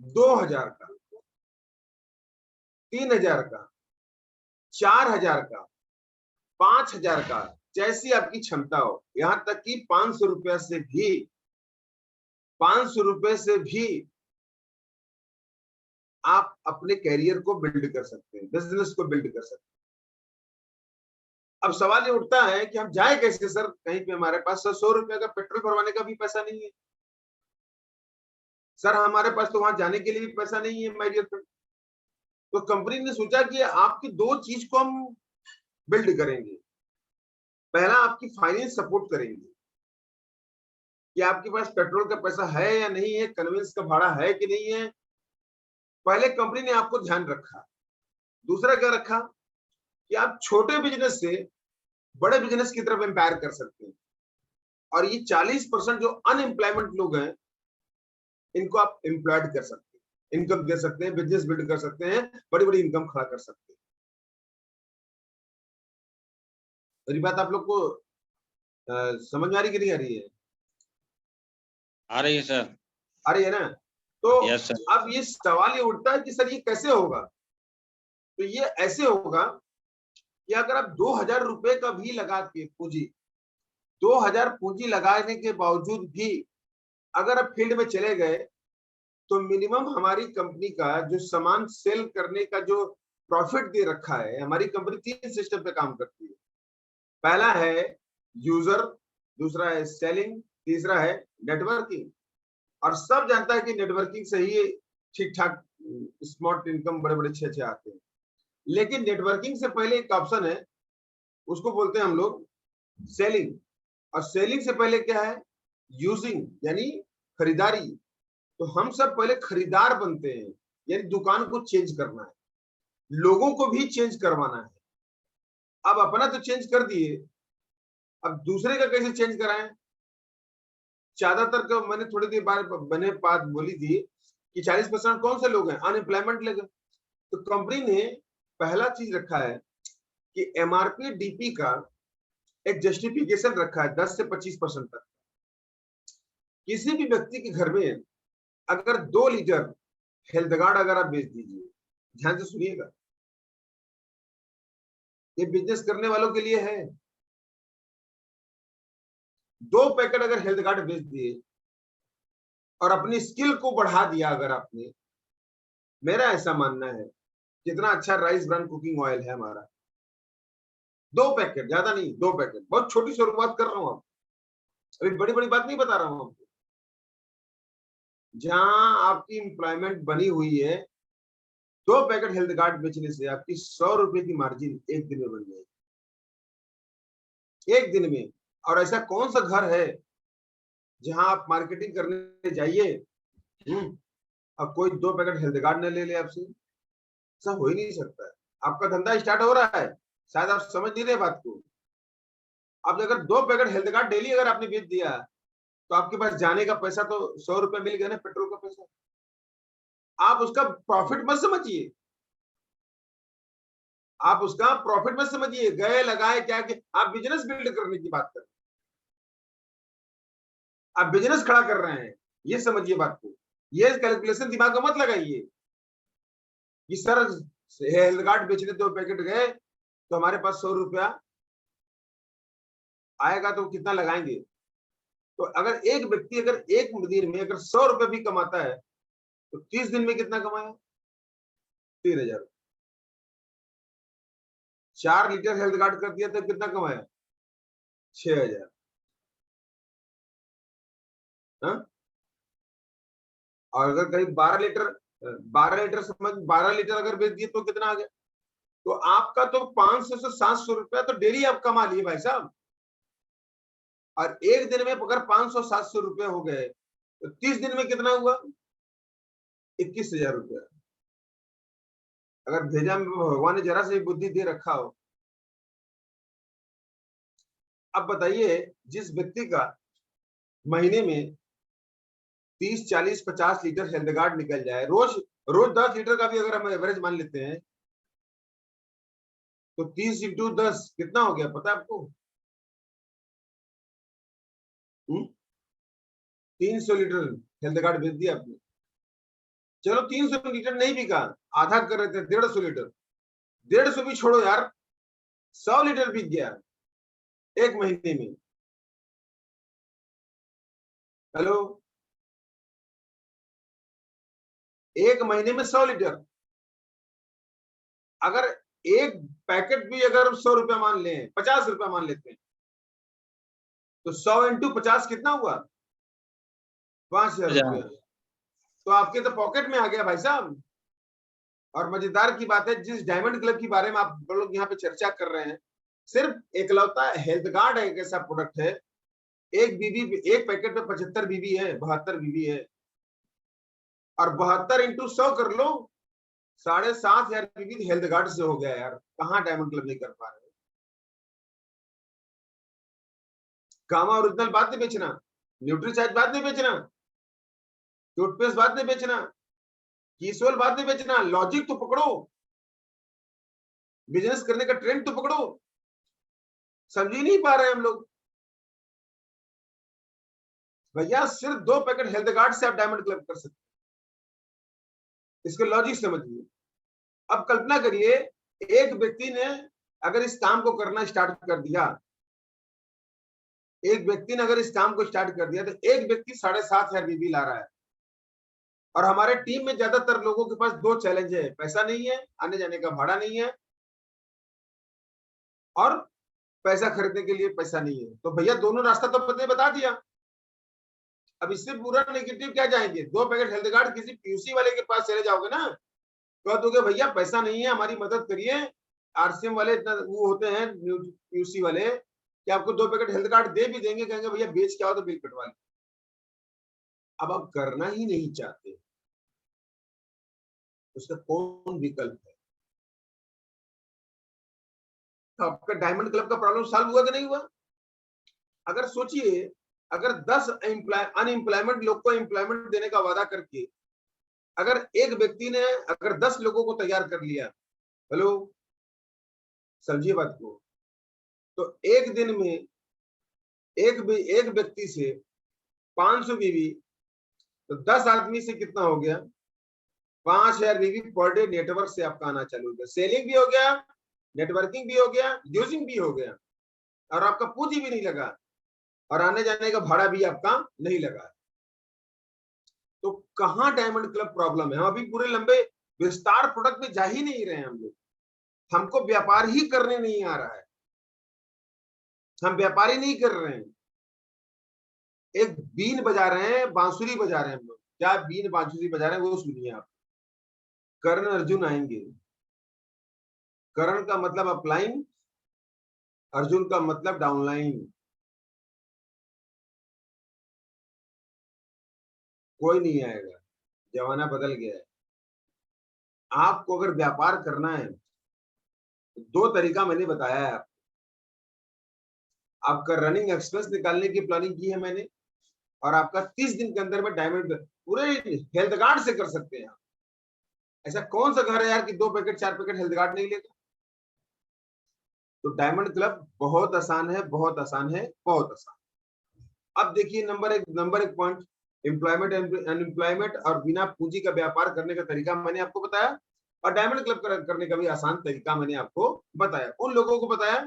2000 का, 3000 का, 4000 का, 5000 का, जैसी आपकी क्षमता हो। यहां तक कि 500 रुपया से भी, 500 रुपए से भी आप अपने कैरियर को बिल्ड कर सकते हैं, बिजनेस को बिल्ड कर सकते हैं। अब सवाल ये उठता है कि हम जाए कैसे सर कहीं पे, हमारे पास 100 रुपए का पेट्रोल भरवाने का भी पैसा नहीं है सर, हमारे पास तो वहां जाने के लिए भी पैसा नहीं है माय डियर फ्रेंड। तो कंपनी ने सोचा कि आपकी दो चीज को हम बिल्ड करेंगे। पहला, आपकी फाइनेंस सपोर्ट करेंगे कि आपके पास पेट्रोल का पैसा है या नहीं है, कन्वेंस का भाड़ा है कि नहीं है। पहले कंपनी ने आपको ध्यान रखा। दूसरा क्या रखा कि आप छोटे बिजनेस से बड़े बिजनेस की तरफ एम्पायर कर सकते हैं। और ये 40% जो अनएम्प्लॉयमेंट लोग हैं, इनको आप एम्प्लॉयड कर सकते हैं, इनकम दे सकते हैं, बिजनेस बिल्ड कर सकते हैं, बड़ी बड़ी इनकम खड़ा कर सकते हैं। मेरी बात आप लोग को समझ में आ रही कि नहीं आ रही है? आ रही है सर। आ रही है ना? तो यस सर। अब ये सवाल ये उठता है कि सर ये कैसे होगा। तो ये ऐसे होगा कि अगर आप 2000 रुपए का भी लगा के पूंजी, 2000 पूंजी लगाने के बावजूद भी अगर आप फील्ड में चले गए, तो मिनिमम हमारी कंपनी का जो सामान सेल करने का जो प्रॉफिट दे रखा है, हमारी कंपनी 3 सिस्टम पे काम करती है। पहला है यूजर, दूसरा है सेलिंग, तीसरा है नेटवर्किंग। और सब जानता है कि नेटवर्किंग से ही ठीक ठाक स्मार्ट इनकम बड़े बड़े अच्छे आते हैं। लेकिन नेटवर्किंग से पहले एक ऑप्शन है, उसको बोलते हैं हम लोग सेलिंग। और सेलिंग से पहले क्या है? यूजिंग, यानी खरीदारी। तो हम सब पहले खरीदार बनते हैं, यानी दुकान को चेंज करना है, लोगों को भी चेंज करवाना है। अब अपना तो चेंज कर दिए, अब दूसरे का कैसे चेंज कराएं? ज्यादातर का मैंने थोड़ी देर बाद मैंने बात बोली थी कि 40% कौन से लोग हैं? अनएम्प्लॉयमेंट लोग। तो कंपनी ने पहला चीज रखा है कि एमआरपी डीपी का एक जस्टिफिकेशन रखा है 10 से 25% तक। किसी भी व्यक्ति के घर में अगर 2 लीटर हेल्थ गार्ड अगर आप बेच दीजिए, ध्यान से सुनिएगा, ये बिजनेस करने वालों के लिए है। 2 पैकेट अगर हेल्थ गार्ड बेच दिए और अपनी स्किल को बढ़ा दिया अगर आपने, मेरा ऐसा मानना है, कितना अच्छा राइस ब्रांड कुकिंग ऑयल है हमारा, 2 पैकेट, ज्यादा नहीं, 2 पैकेट, बहुत छोटी शुरुआत कर रहा हूं। अभी बड़ी बड़ी बात नहीं बता रहा हूं आपको। जहां आपकी एम्प्लॉयमेंट बनी हुई है, 2 पैकेट हेल्थ गार्ड बेचने से आपकी 100 रुपए की मार्जिन एक दिन में बन जाएगी, एक दिन में। और ऐसा कौन सा घर है जहां आप मार्केटिंग करने जाइए और कोई 2 पैकेट हेल्थ गार्ड न ले ले आपसे? ऐसा हो ही नहीं सकता है। आपका धंधा स्टार्ट हो रहा है, शायद आप समझ नहीं रहे बात को। अब अगर 2 पैकेट हेल्थ गार्ड डेली अगर आपने बेच दिया, तो आपके पास जाने का पैसा तो 100 रुपए मिल गया ना, पेट्रोल का पैसा। आप उसका प्रॉफिट मत समझिए, आप उसका प्रॉफिट मत समझिए, गए लगाए क्या कि आप बिजनेस बिल्ड करने की बात कर रहे हैं, आप बिजनेस खड़ा कर रहे हैं, ये समझिए बात को। ये कैलकुलेशन दिमाग में मत लगाइए कि सर हेल्थ गार्ड बेचने 2 पैकेट गए तो हमारे पास 100 रुपया आएगा, तो कितना लगाएंगे। तो अगर एक व्यक्ति अगर एक दिन में अगर 100 रुपए भी कमाता है, तो 30 दिन में कितना कमाया? 3000। 4 लीटर हेल्थ गार्ड कर दिया तो कितना कमाया? 6000। हाँ? और अगर कहीं 12 लीटर समझ, 12 लीटर अगर बेच दिए तो कितना आ गया? तो आपका तो 500 से 700 रुपया तो डेली आप कमा लिए भाई साहब। और एक दिन में अगर 500-700 रुपए हो गए, तो 30 दिन में कितना हुआ? 21,000 रुपया। अगर भेजा में भगवान ने जरा से बुद्धि दे रखा हो। अब बताइए, जिस व्यक्ति का महीने में 30, 40, 50 लीटर हेल्थ गार्ड निकल जाए, रोज रोज 10 लीटर का भी अगर हम एवरेज मान लेते हैं, तो 30 इंटू 10 कितना हो गया पता है आपको? 300 लीटर हेल्थ गार्ड बेच दिया आपने। चलो 300 लीटर नहीं बिका, आधा कर रहे थे 150 लीटर, 150 भी छोड़ो यार, 100 लीटर बिक गया एक महीने में। हेलो, एक महीने में 100 लीटर। अगर एक पैकेट भी अगर 100 रुपया मान लें, 50 रुपया मान लेते हैं, तो 100 इंटू 50 कितना हुआ? 5000 रुपया। तो आपके तो पॉकेट में आ गया भाई साहब। और मजेदार की बात है, जिस डायमंड क्लब के बारे में आप लोग यहाँ पे चर्चा कर रहे हैं, सिर्फ एकलौता हेल्थ गार्ड एक ऐसा प्रोडक्ट है, एक बीबी, एक पैकेट में 75 बीबी है, 72 बीबी है, और 72 इंटू 100 कर लो, 7500 बीबी हेल्थ गार्ड से हो गया यार। कहाँ डायमंड क्लब नहीं कर पा रहे? कामा ओरिजिनल बात नहीं बेचना, न्यूट्रीचार्ज बात नहीं बेचना, टूथपेस्ट बात नहीं बेचना, कीसोल बात नहीं बेचना, लॉजिक तो पकड़ो, बिजनेस करने का ट्रेंड तो पकड़ो। समझ ही नहीं पा रहे हम लोग। भैया सिर्फ 2 पैकेट हेल्थ गार्ड से आप डायमंड क्लब कर सकते हैं, इसके लॉजिक समझिए। अब कल्पना करिए, एक व्यक्ति ने अगर इस काम को करना स्टार्ट कर दिया, एक व्यक्ति ने अगर इस काम को स्टार्ट कर दिया, तो एक व्यक्ति 7500 बीबी ला रहा है। और हमारे टीम में ज्यादातर लोगों के पास 2 चैलेंज है, पैसा नहीं है, आने जाने का भाड़ा नहीं है, और पैसा खरीदने के लिए पैसा नहीं है। तो भैया दोनों रास्ता तो पता बता दिया। अब इससे पूरा नेगेटिव क्या जाएंगे? 2 पैकेट हेल्थ गार्ड किसी पीयूसी वाले के पास चले जाओगे ना, कह दोगे भैया पैसा नहीं है, हमारी मदद करिए। आरसीएम वाले इतना वो होते हैं पीयूसी वाले कि आपको 2 पैकेट हेल्थ कार्ड दे भी देंगे, कहेंगे भैया बेच के आओ तो बिल कटवा लो। अब आप करना ही नहीं चाहते, उसका कौन विकल्प है? तो आपका डायमंड क्लब का प्रॉब्लम सॉल्व हुआ कि नहीं हुआ? अगर सोचिए, अगर 10 अनएम्प्लॉयमेंट लोग को एम्प्लॉयमेंट देने का वादा करके अगर एक व्यक्ति ने अगर 10 लोगों को तैयार कर लिया, हेलो समझिए बात को, तो एक दिन में एक व्यक्ति से 500 बीवी, तो 10 आदमी से कितना हो गया? 5000 बीवी पर डे नेटवर्क से आपका आना चालू हो गया। सेलिंग भी हो गया, नेटवर्किंग भी हो गया, यूजिंग भी हो गया, और आपका पूंजी भी नहीं लगा, और आने जाने का भाड़ा भी आपका नहीं लगा। तो कहां डायमंड क्लब प्रॉब्लम है? हम अभी पूरे लंबे विस्तार प्रोडक्ट में जा ही नहीं रहे हैं हम लोग। हमको व्यापार ही करने नहीं आ रहा है, हम व्यापार ही नहीं कर रहे हैं। एक बीन बजा रहे हैं, बांसुरी बजा रहे हैं हम लोग। क्या बीन बांसुरी बजा रहे हैं वो सुनिए आप। कर्ण अर्जुन आएंगे। कर्ण का मतलब अपलाइन, अर्जुन का मतलब डाउनलाइन। कोई नहीं आएगा, जमाना बदल गया है। आपको अगर व्यापार करना है तो 2 तरीका मैंने बताया है। आपका रनिंग एक्सपेंस निकालने की प्लानिंग की है मैंने, और आपका 30 दिन के अंदर में डायमंड पूरे हेल्थ गार्ड से कर सकते हैं। ऐसा कौन सा घर है यार कि 2 पैकेट 4 पैकेट हेल्थ गार्ड नहीं लेगा? तो डायमंड क्लब बहुत आसान है, बहुत आसान है, बहुत आसान। अब देखिए नंबर एक पॉइंट, एम्प्लॉयमेंट अनएम्प्लॉयमेंट और बिना पूंजी का व्यापार करने का तरीका मैंने आपको बताया, और डायमंड क्लब करने का भी आसान तरीका मैंने आपको बताया। उन लोगों को बताया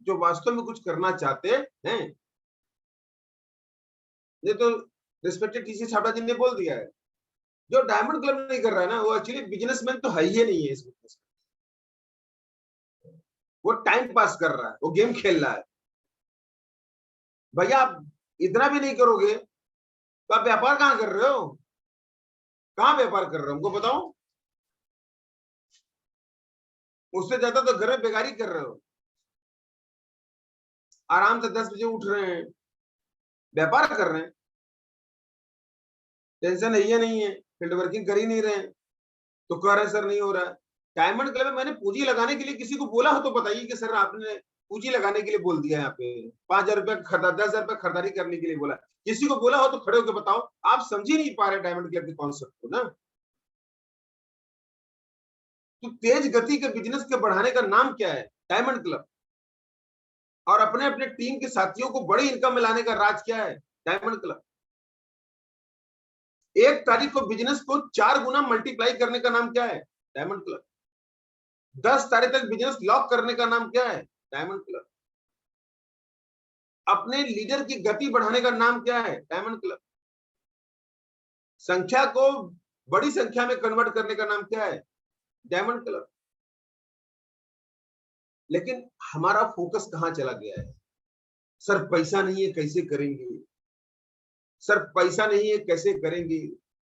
जो वास्तव में कुछ करना चाहते हैं। ये तो रिस्पेक्टेड टीसी छाबड़ा जी ने बोल दिया है, जो डायमंड क्लब नहीं कर रहा है ना, वो एक्चुअली बिजनेसमैन तो है ही नहीं है इस बिजनेस में। वो टाइम पास कर रहा है, वो गेम खेल रहा है। भैया आप इतना भी नहीं करोगे तो आप व्यापार कहां कर रहे हो? कहां व्यापार कर रहे हो हमको बताओ। उससे ज्यादा तो घर में बेकारी कर रहे हो। आराम से 10 बजे उठ रहे हैं, व्यापार कर रहे हैं, टेंशन है ही नहीं है, फील्ड वर्किंग कर ही नहीं रहे हैं, तो कह रहे हैं सर नहीं हो रहा है। डायमंड क्लब में मैंने पूंजी लगाने के लिए किसी को बोला हो तो बताइए कि सर आपने पूंजी लगाने के लिए बोल दिया है, यहाँ पे 5000 रुपया 10,000 रुपया खरीदारी करने के लिए बोला, किसी को बोला हो तो खड़े होकर बताओ। आप समझ ही नहीं पा रहे डायमंड क्लब के कॉन्सेप्ट को ना। तो तेज गति के बिजनेस के बढ़ाने का नाम क्या है? Diamond club. और अपने अपने टीम के साथियों को बड़ी इनकम में लाने का राज क्या है? Diamond club. एक तारीख को बिजनेस को 4 गुना मल्टीप्लाई करने का नाम क्या है? Diamond club. 10 तारीख तक बिजनेस लॉक करने का नाम क्या है? Diamond club. अपने लीडर की गति बढ़ाने का नाम क्या है? Diamond club. संख्या को बड़ी संख्या में कन्वर्ट करने का नाम क्या है? Diamond club. लेकिन हमारा फोकस कहां चला गया है? सर पैसा नहीं है, कैसे करेंगे? सर पैसा नहीं है, कैसे करेंगे?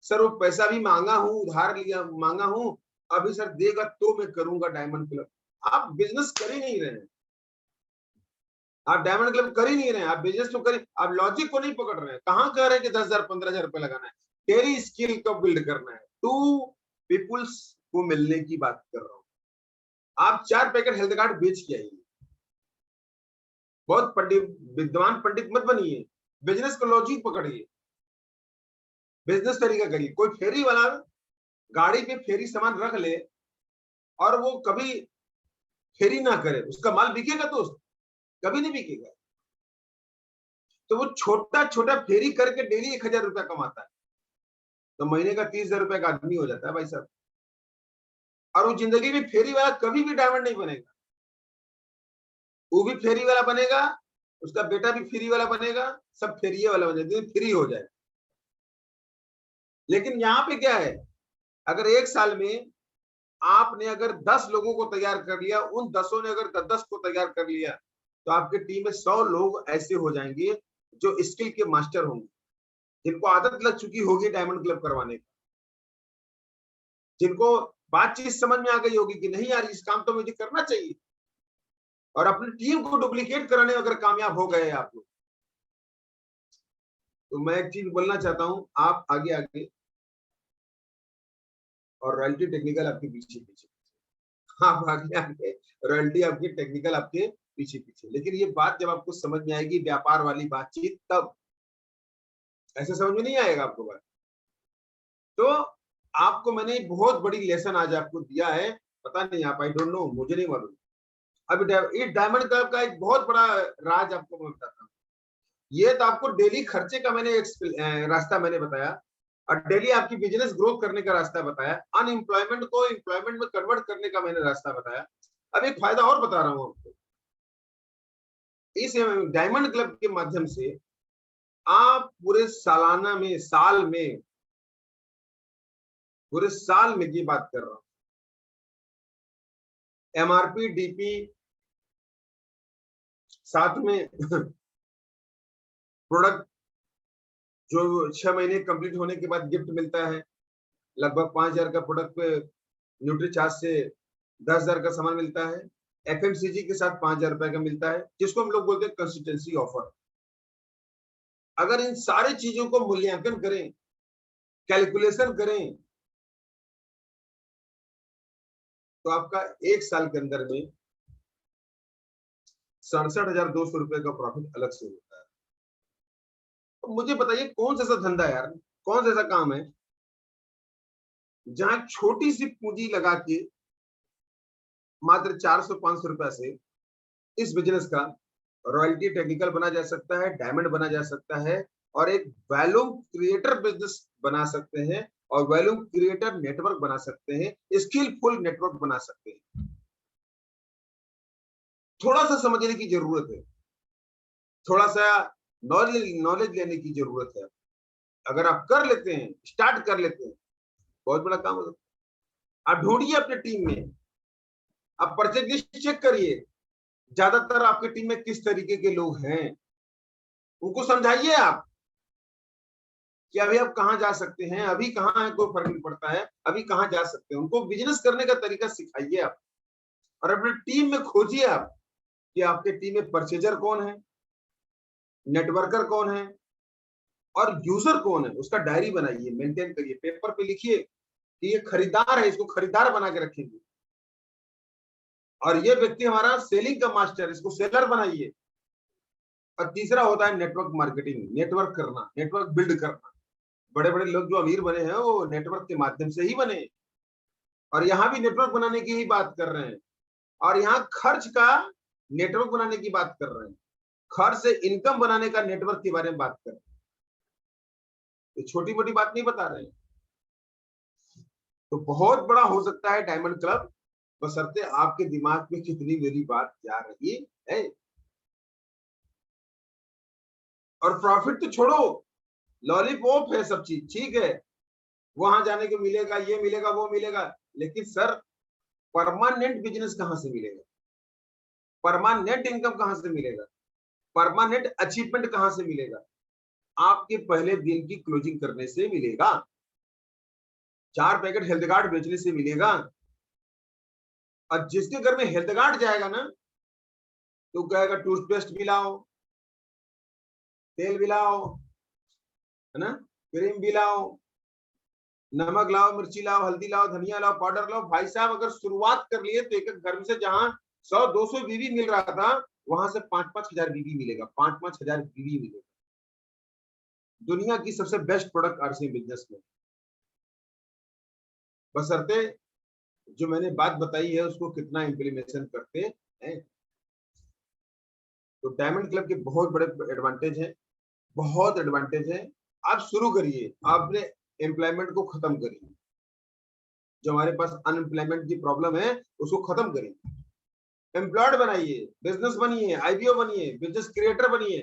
सर वो पैसा भी मांगा हूं, उधार लिया मांगा हूं, अभी सर देगा तो मैं करूंगा डायमंड क्लब। आप बिजनेस कर ही नहीं रहे हैं, आप डायमंड क्लब कर ही नहीं रहे हैं, आप बिजनेस तो करें, आप लॉजिक को नहीं पकड़ रहे हैं। कहां कह रहे हैं कि 10,000 15,000 रुपए लगाना है? तेरी स्किल को बिल्ड करना है, टू पीपुल्स को मिलने की बात कर रहा हूं। आप 4 पैकेट हेल्थ कार्ड बेच के आइए, बहुत विद्वान पंडित मत बनिए, बिजनेस को लॉजिक पकड़िए, बिजनेस तरीका करिए। कोई फेरी वाला गाड़ी पे फेरी सामान रख ले और वो कभी फेरी ना करे, उसका माल बिकेगा? दोस्त कभी नहीं बिकेगा। तो वो छोटा छोटा फेरी करके डेली 1,000 रुपया कमाता है, तो महीने का 30,000 रुपया का आदमी हो जाता है भाई साहब। और वो जिंदगी में फेरी वाला कभी भी डायमंड नहीं बनेगा। वो भी फेरी वाला बनेगा, उसका बेटा भी फेरी वाला बनेगा, सब फेरिये वाला बनेगा, फ्री हो जाए। लेकिन यहाँ पे क्या है, अगर 1 साल में आपने अगर 10 लोगों को तैयार कर लिया, उन 10 ने अगर 10 को तैयार कर लिया, तो आपकी टीम में 100 लोग ऐसे हो जाएंगे जो स्किल के मास्टर होंगे, जिनको आदत लग चुकी होगी डायमंड क्लब करवाने की, जिनको बातचीत समझ में आ गई होगी कि नहीं यार, इस काम तो मुझे करना चाहिए, और अपनी टीम को डुप्लीकेट कराने अगर कामयाब हो गए आप लोग, तो मैं एक चीज बोलना चाहता हूं, आप आगे आगे और रॉयल्टी टेक्निकल आपके पीछे पीछे, आप आगे आगे रॉयल्टी आपकी टेक्निकल आपके पीछे पीछे। लेकिन ये बात जब आपको समझ में आएगी, व्यापार वाली बातचीत, तब ऐसे समझ में नहीं आएगा आपको बात। तो आपको मैंने बहुत बड़ी लेसन आज आपको दिया है, पता नहीं आप, आई डोंट नो, मुझे नहीं मालूम। अभी इस डायमंड क्लब का एक बहुत बड़ा राज आपको मैं बताता हूँ। ये तो आपको डेली खर्चे का मैंने रास्ता मैंने बताया, और डेली आपकी बिजनेस ग्रोथ करने का रास्ता बताया, अनएम्प्लॉयमेंट को एम्प्लॉयमेंट में कन्वर्ट करने का मैंने रास्ता बताया। अब एक फायदा और बता रहा हूँ आपको, इस डायमंड क्लब के माध्यम से आप पूरे सालाना में, पूरे साल में की बात कर रहा हूं, एमआरपी डीपी साथ में प्रोडक्ट जो 6 महीने कंप्लीट होने के बाद गिफ्ट मिलता है, लगभग 5,000 का प्रोडक्ट पे न्यूट्री चार्ज से 10,000 का सामान मिलता है, एफएमसीजी के साथ 5,000 रुपए का मिलता है, जिसको हम लोग बोलते हैं कंसिस्टेंसी ऑफर। अगर इन सारी चीजों को मूल्यांकन करें, कैलकुलेशन करें, तो आपका 1 साल के अंदर में 67,200 रुपए का प्रॉफिट अलग से होता है। तो मुझे बताइए कौन सा धंधा यार, कौन सा ऐसा काम है जहां छोटी सी पूंजी लगा के मात्र 400-500 रुपए से इस बिजनेस का रॉयल्टी टेक्निकल बना जा सकता है, डायमंड बना जा सकता है, और एक वैल्यू क्रिएटर बिजनेस बना सकते हैं, और वैल्यू क्रिएटर नेटवर्क बना सकते हैं, स्किलफुल नेटवर्क बना सकते हैं। थोड़ा सा समझने की जरूरत है, थोड़ा सा नॉलेज लेने की जरूरत है। अगर आप कर लेते हैं, स्टार्ट कर लेते हैं, बहुत बड़ा काम हो सकता है। आप ढूंढिए अपने टीम में, आप परचेज लिस्ट चेक करिए, ज्यादातर आपकी टीम में किस तरीके के लोग हैं, उनको समझाइए आप कि अभी आप कहां जा सकते हैं, अभी कहां है, कोई फर्क नहीं पड़ता है, अभी कहां जा सकते हैं। उनको बिजनेस करने का तरीका सिखाइए आप, और अपनी टीम में खोजिए आप कि आपके टीम में परचेजर कौन है, नेटवर्कर कौन है, और यूजर कौन है। उसका डायरी बनाइए, मेंटेन करिए, पेपर पे लिखिए कि ये खरीदार है, इसको खरीदार बना के रखेंगे, और ये व्यक्ति हमारा सेलिंग का मास्टर, इसको सेलर बनाइए। और तीसरा होता है नेटवर्क मार्केटिंग, नेटवर्क करना, नेटवर्क बिल्ड करना। बड़े बड़े लोग जो अमीर बने हैं वो नेटवर्क के माध्यम से ही बने, और यहाँ भी नेटवर्क बनाने की ही बात कर रहे हैं, और यहाँ खर्च का नेटवर्क बनाने की बात कर रहे हैं, खर्च से इनकम बनाने का नेटवर्क के बारे में बात कर रहे हैं। ये छोटी मोटी बात नहीं बता रहे हैं। तो बहुत बड़ा हो सकता है डायमंड क्लब, बशर्ते आपके दिमाग में कितनी मेरी बात जा रही है। और प्रॉफिट तो छोड़ो, लॉलीपॉप है सब चीज, ठीक है, वहां जाने को मिलेगा, ये मिलेगा, वो मिलेगा, लेकिन सर परमानेंट बिजनेस कहां से मिलेगा? परमानेंट इनकम कहां से मिलेगा? परमानेंट अचीवमेंट कहां से मिलेगा? आपके पहले दिन की क्लोजिंग करने से मिलेगा, 4 पैकेट हेल्थ गार्ड बेचने से मिलेगा। और जिसके घर में हेल्थ गार्ड जाएगा ना, तो कहेगा टूथपेस्ट भी लाओ, तेल भी लाओ, है ना, क्रीम भी लाओ, नमक लाओ, मिर्ची लाओ, हल्दी लाओ, धनिया लाओ, पाउडर लाओ। भाई साहब अगर शुरुआत कर लिए तो एक एक घर में से जहां 100-200 बीवी मिल रहा था, वहां से 5-5 हजार बीवी मिलेगा, 5-5 हजार बीवी मिलेगा। दुनिया की सबसे बेस्ट प्रोडक्ट आरसी बिजनेस में, बशर्ते जो मैंने बात बताई है उसको कितना इंप्लीमेंटेशन करते हैं। तो डायमंड क्लब के बहुत बड़े एडवांटेज हैं, बहुत एडवांटेज है। आप शुरू करिए, आपने एम्प्लॉयमेंट को खत्म करिए, जो हमारे पास अनएम्प्लॉयमेंट की प्रॉब्लम है उसको खत्म करिए, एम्प्लॉयड बनाइए, बिजनेस बनिए, आईबीओ बनिए, बिजनेस क्रिएटर बनिए।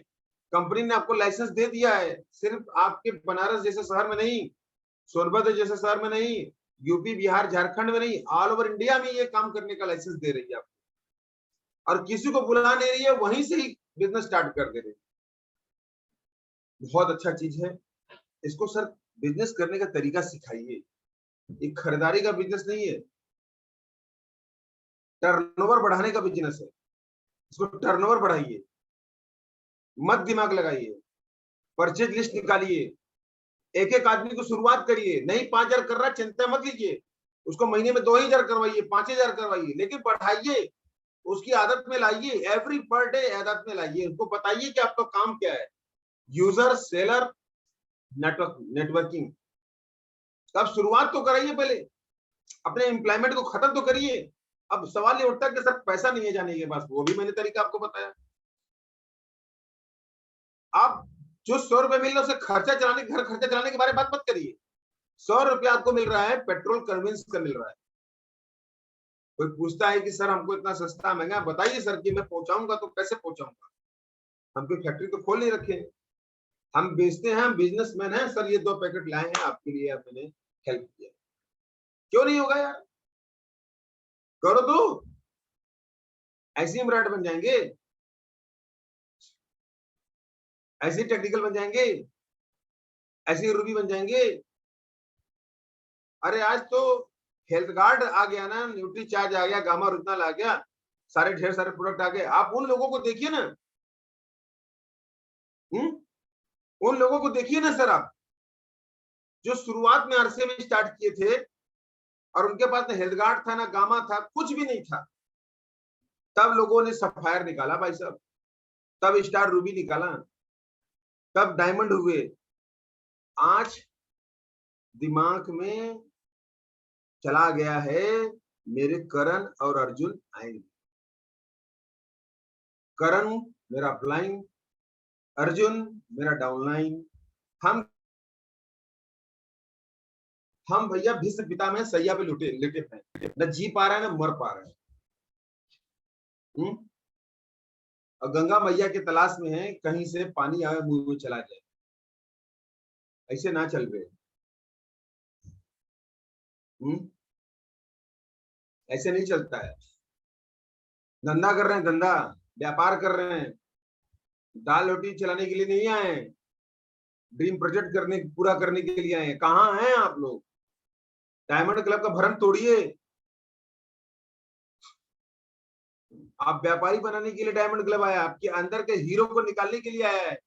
कंपनी ने आपको लाइसेंस दे दिया है, सिर्फ आपके बनारस जैसे शहर में नहीं, सोनभद्र जैसे शहर में नहीं, यूपी, बिहार, झारखंड में नहीं, ऑल ओवर इंडिया में ये काम करने का लाइसेंस दे रही है आपको, और किसी को बुला नहीं रही है, वहीं से ही बिजनेस स्टार्ट कर दे रही है। बहुत अच्छा चीज है। इसको सर बिजनेस करने का तरीका सिखाइए, ये खरीदारी का बिजनेस नहीं है, टर्नओवर बढ़ाने का बिजनेस है। इसको टर्नओवर बढ़ाइए, मत दिमाग लगाइए, परचेज लिस्ट निकालिए, एक एक आदमी को शुरुआत करिए। नहीं 5,000 कर रहा, चिंता मत लीजिए, उसको महीने में 2,000 करवाइए, 5,000 करवाइए, लेकिन बढ़ाइए, उसकी आदत में लाइए, एवरी पर डे आदत में लाइए। उसको बताइए कि आपका काम क्या है, यूजर, सेलर, नेटवर्किंग। अब शुरुआत तो कराइए, पहले अपने एम्प्लॉयमेंट को खत्म तो करिए। अब सवाल ये उठता है कि सर पैसा नहीं है जाने के पास, वो भी मैंने तरीका आपको बताया। आप जो 100 रुपए मिल रहा है उसे खर्चा चलाने, घर खर्चा चलाने के बारे में बात मत करिए। 100 रुपया आपको मिल रहा है, पेट्रोल कन्वेंस का मिल रहा है। कोई पूछता है कि सर हमको इतना सस्ता महंगा, बताइए सर कि मैं पहुंचाऊंगा तो कैसे पहुंचाऊंगा? हम कोई फैक्ट्री तो खोल नहीं रखे, हम बेचते हैं, हम बिजनेसमैन हैं। सर ये 2 पैकेट लाए हैं आपके लिए, मैंने हेल्प किया, क्यों नहीं होगा यार? करो तो, ऐसे इमराट बन जाएंगे, ऐसे टेक्निकल बन जाएंगे, ऐसे रूबी बन जाएंगे। अरे आज तो हेल्थ गार्ड आ गया ना, न्यूट्री चार्ज आ गया, गामा रुतनाल आ गया, सारे ढेर सारे प्रोडक्ट आ गए। आप उन लोगों को देखिए ना, उन लोगों को देखिए ना सर, आप जो शुरुआत में आरसे में स्टार्ट किए थे, और उनके पास ना हेल्थ गार्ड था, ना गामा था, कुछ भी नहीं था। तब लोगों ने सफायर निकाला भाई साहब, तब स्टार रूबी निकाला, तब डायमंड हुए। आज दिमाग में चला गया है, मेरे करण और अर्जुन आएंगे। करण मेरा अपलाइन, अर्जुन मेरा डाउनलाइन। हम भैया भीष्म पितामह सैया पे लुटे लेटे हैं, न जी पा रहा है, न मर पा रहा है। और गंगा मैया के तलाश में है, कहीं से पानी आए मुंह में चला जाए, ऐसे ना चल रहे। ऐसे नहीं चलता है। धंधा कर रहे हैं, धंधा व्यापार कर रहे हैं, दाल रोटी चलाने के लिए नहीं आए, ड्रीम प्रोजेक्ट करने पूरा करने के लिए आए। कहाँ हैं आप लोग? डायमंड क्लब का भरम तोड़िए। आप व्यापारी बनाने के लिए डायमंड क्लब आया, आपके अंदर के हीरो को निकालने के लिए आया है,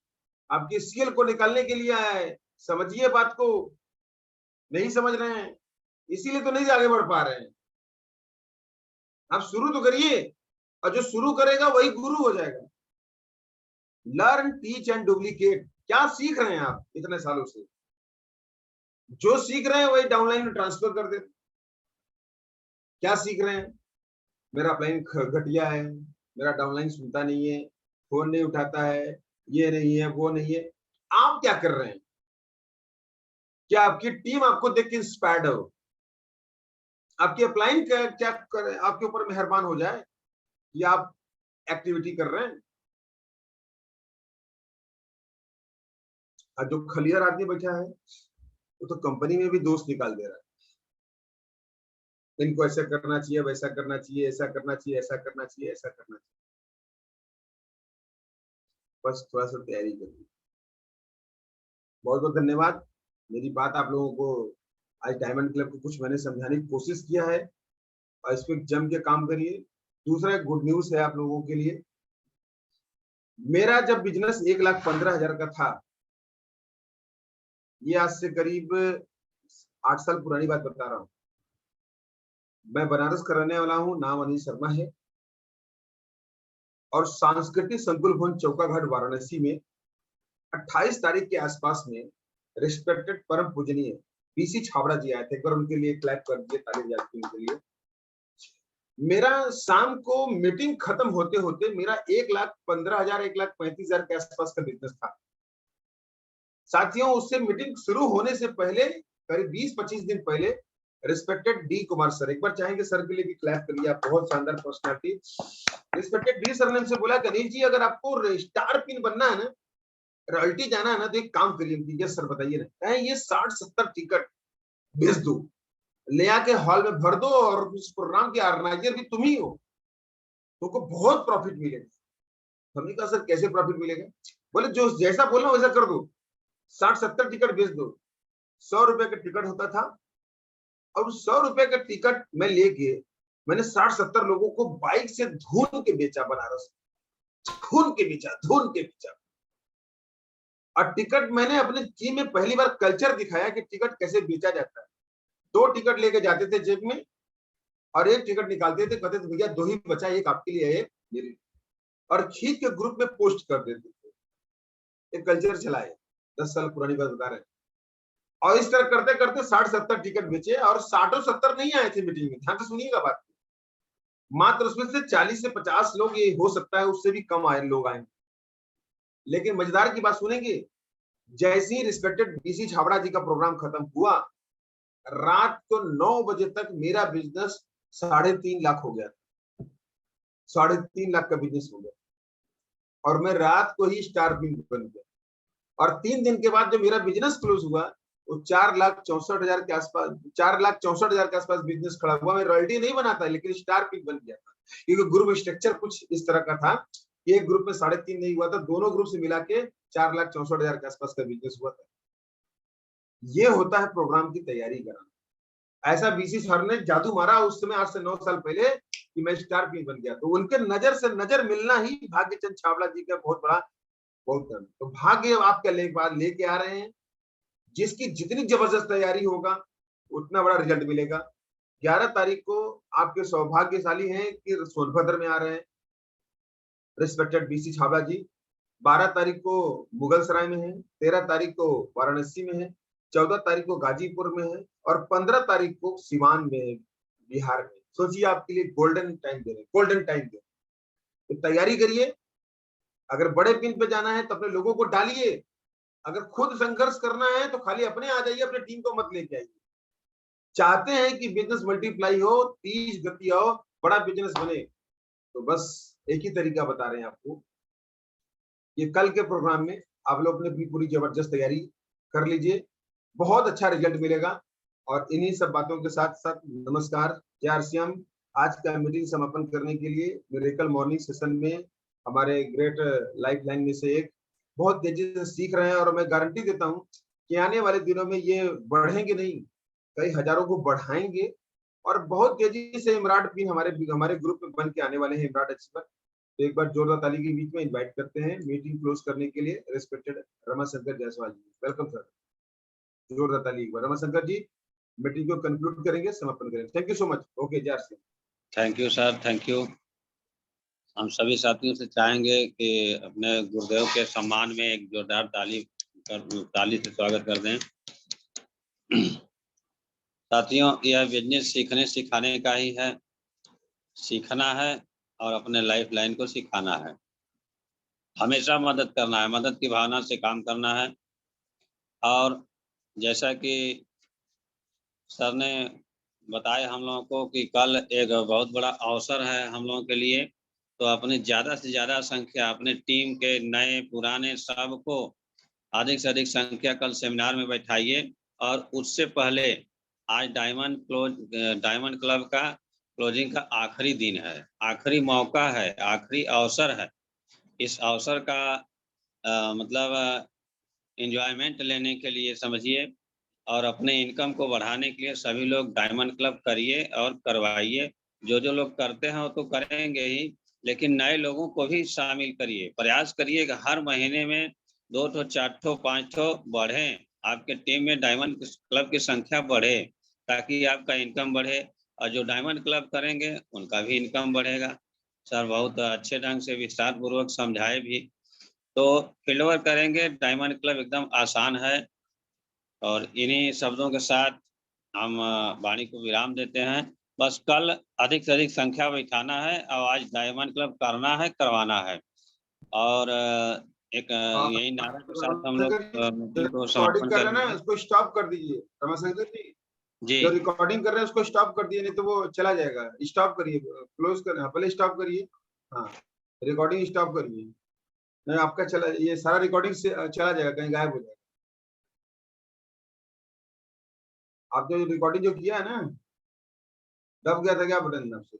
आपकी स्किल को निकालने के लिए आया है। समझिए बात को, नहीं समझ रहे हैं, इसीलिए तो नहीं आगे बढ़ पा रहे हैं। आप शुरू तो करिए, और जो शुरू करेगा वही गुरु हो जाएगा। Learn, teach and duplicate. क्या सीख रहे हैं आप इतने सालों से? जो सीख रहे हैं वही डाउनलाइन में ट्रांसफर कर दे। क्या सीख रहे हैं? मेरा अपलाइन घटिया है, मेरा डाउनलाइन सुनता नहीं है, फोन नहीं उठाता है, ये नहीं है, वो नहीं है। आप क्या कर रहे हैं? क्या आपकी टीम आपको देख के इंस्पायर्ड हो, आपकी अपलाइन क्या कर, आपके ऊपर मेहरबान हो जाए या आप एक्टिविटी कर रहे हैं। और जो खलियर आदमी बैठा है वो तो कंपनी में भी दोस्त निकाल दे रहा है, इनको ऐसा करना चाहिए, वैसा करना चाहिए, ऐसा करना चाहिए, ऐसा करना चाहिए, ऐसा करना चाहिए। बस थोड़ा सा तैयारी करिए। बहुत बहुत धन्यवाद। मेरी बात आप लोगों को आज डायमंड क्लब को कुछ मैंने समझाने की कोशिश किया है और इस पर जम के काम करिए। दूसरा एक गुड न्यूज है आप लोगों के लिए। मेरा जब बिजनेस 1,15,000 का था, ये आज से करीब 8 साल पुरानी बात बता रहा हूँ। मैं बनारस का रहने वाला हूँ, नाम अनिल शर्मा है और सांस्कृतिक संकुल भवन चौकाघाट वाराणसी में 28 तारीख के आसपास में रिस्पेक्टेड परम पूजनीय बीसी छाबड़ा जी आए थे। एक बार उनके लिए क्लैप कर दिए, ताली बजाती उनके लिए। मेरा शाम को मीटिंग खत्म होते होते मेरा 1,15,000 1,35,000 के आसपास का बिजनेस था। साथियों, उससे मीटिंग शुरू होने से पहले करीब 20-25 दिन पहले रिस्पेक्टेड डी कुमार सर, एक बार चाहेंगे सर के लिए भी क्लैप कर लिया, बहुत शानदार पर्सनालिटी। रिस्पेक्टेड डी सर ने हमसे बोला कि अनिल जी, अगर आपको स्टार पिन बनना है ना, रॉयल्टी जाना है ना, तो एक काम करिए। यस सर, बताइए ना। ये 60-70 टिकट भेज दो, ले आके हॉल में भर दो और उस प्रोग्राम के ऑर्गेनाइजर भी तुम ही हो, तुमको बहुत प्रॉफिट मिलेगा। हमने कहा सर कैसे प्रॉफिट मिलेगा? बोले जो जैसा बोलना वैसा कर दो, 60-70 टिकट भेज दो। 100 रुपए का टिकट होता था और 100 रुपए का टिकट मैं लेके मैंने 60-70 लोगों को बाइक से धून के बेचा, बनारस धून के बेचा। और टिकट मैंने अपने टीम में पहली बार कल्चर दिखाया कि टिकट कैसे बेचा जाता है। 2 टिकट लेके जाते थे जेब में और 1 टिकट निकालते थे, कहते थे भैया 2 ही बचा, एक आपके लिए है, एक मेरे लिए, और खींच के ग्रुप में पोस्ट कर देते थे। एक कल्चर चलाए, 10 साल पुरानी बात बता रहे हैं। और इस तरह करते करते 60-70 टिकट बेचे और 60-70 नहीं आए थे मीटिंग में। ध्यान से सुनिएगा बात, मात्र उसमें से 40 से 50 लोग, ये हो सकता है उससे भी कम आए लोग आए। लेकिन मजेदार की बात सुनेंगे, जैसे ही रिस्पेक्टेड बीसी छाबड़ा जी का प्रोग्राम खत्म हुआ, रात को 9 बजे तक मेरा बिजनेस 3.5 लाख हो गया। 3.5 लाख का बिजनेस हो गया और मैं रात को ही स्टार पिन बन गया। और 3 दिन के बाद जब मेरा बिजनेस क्लोज हुआ, वो 4,64,000 के आसपास, 4,64,000 के आसपास बिजनेस खड़ा हुआ। मैं रॉयल्टी नहीं बनाता लेकिन स्टार पिक बन गया था, क्योंकि ग्रुप स्ट्रक्चर कुछ इस तरह का था कि एक ग्रुप में 3.5 नहीं हुआ था, दोनों ग्रुप से मिला के 4,64,000 के आसपास का बिजनेस हुआ था। ये होता है प्रोग्राम की तैयारी करना। ऐसा बीसी सर ने जादू मारा उस समय, आज से 9 साल पहले, कि मैं स्टार पिक बन गया। तो उनके नजर से नजर मिलना ही भाग्यचंद छाबड़ा जी का बहुत बड़ा बहुत। तो भाग्य आपके लेके आ रहे हैं। जिसकी जितनी जबरदस्त तैयारी होगा उतना बड़ा रिजल्ट मिलेगा। 11 तारीख को आपके सौभाग्यशाली हैं कि सोनभद्र में आ रहे हैं रिस्पेक्टेड बीसी छाबड़ा जी। 12 तारीख को मुगल सराय में है, 13 तारीख को वाराणसी में है, 14 तारीख को गाजीपुर में है और 15 तारीख को सिवान में है, बिहार में। सोचिए, आपके लिए गोल्डन टाइम दे रहे हैं, गोल्डन टाइम दे। तो तैयारी करिए। अगर बड़े पिन पे जाना है तो अपने लोगों को डालिए। अगर खुद संघर्ष करना है तो खाली अपने आ जाइए, अपने टीम को मत लेके आइए। चाहते हैं कि बिजनेस मल्टीप्लाई हो, तेज गति हो, बड़ा बिजनेस बने, तो बस एक ही तरीका बता रहे हैं आपको। ये कल के प्रोग्राम में आप लोग ने भी पूरी जबरदस्त तैयारी कर लीजिए, बहुत अच्छा रिजल्ट मिलेगा। और इन्हीं सब बातों के साथ साथ नमस्कार, जय आरसीएम। आज का मीटिंग समापन करने के लिए मिरेकल मॉर्निंग सेशन में हमारे ग्रेट लाइफ लाइन में से एक बहुत तेजी से सीख रहे हैं और मैं गारंटी देता हूं कि आने वाले दिनों में ये बढ़ेंगे नहीं, कई हजारों को बढ़ाएंगे और बहुत तेजी से इमरान पिन हमारे ग्रुप में बन के आने वाले हैं। इमरान एक्सपर्ट, तो एक बार जोरदार ताली के बीच में इनवाइट करते हैं मीटिंग क्लोज करने के लिए respected Ramashankar Jaiswal ji. Welcome sir, जोरदार ताली। रमाशंकर जी मीटिंग को कंक्लूड करेंगे, समापन करेंगे। Thank you so much. Okay, जय Shri. Thank you sir, thank you. हम सभी साथियों से चाहेंगे कि अपने गुरुदेव के सम्मान में एक जोरदार ताली से स्वागत कर दें। साथियों, यह बिजनेस सीखने सिखाने का ही है। सीखना है और अपने लाइफ लाइन को सिखाना है। हमेशा मदद करना है, मदद की भावना से काम करना है और जैसा कि सर ने बताया हम लोगों को कि कल एक बहुत बड़ा अवसर है हम लोगों के लिए, तो अपने ज़्यादा से ज़्यादा संख्या अपने टीम के नए पुराने सबको अधिक से अधिक संख्या कल सेमिनार में बैठाइए। और उससे पहले आज डायमंड क्लब का क्लोजिंग का आखिरी दिन है, आखिरी मौका है, आखिरी अवसर है। इस अवसर का मतलब एन्जॉयमेंट लेने के लिए समझिए और अपने इनकम को बढ़ाने के लिए सभी लोग डायमंड क्लब करिए और करवाइए। जो लोग करते हैं वो तो करेंगे ही, लेकिन नए लोगों को भी शामिल करिए। प्रयास करिए कि हर महीने में 2 ठो, 4 ठो, 5 ठो बढ़ें, आपके टीम में डायमंड क्लब की संख्या बढ़े, ताकि आपका इनकम बढ़े और जो डायमंड क्लब करेंगे उनका भी इनकम बढ़ेगा। सर बहुत अच्छे ढंग से विस्तार पूर्वक समझाए भी। तो फील्ड वर्क करेंगे, डायमंड क्लब एकदम आसान है। और इन्हीं शब्दों के साथ हम वाणी को विराम देते हैं। बस कल अधिक से अधिक संख्या बैठाना है और आज डायमंड क्लब करना है, करवाना है। और एक यही नारा के साथ हम लोग मीटिंग को रिकॉर्डिंग समापन कर रहे हैं ना, करेंगे। उसको स्टॉप कर दीजिए रमाशंकर जी। जी, जो रिकॉर्डिंग कर रहे हैं उसको स्टॉप कर दिए, नहीं तो वो चला जाएगा। स्टॉप करिए, क्लोज कर, हाँ, पहले स्टॉप करिए। हाँ, रिकॉर्डिंग स्टॉप करिए। नहीं, आपका चला, ये सारा रिकॉर्डिंग से चला जाएगा, कहीं गायब हो जाएगा। आप जो रिकॉर्डिंग जो किया है ना, दब गया था क्या बटन आपसे?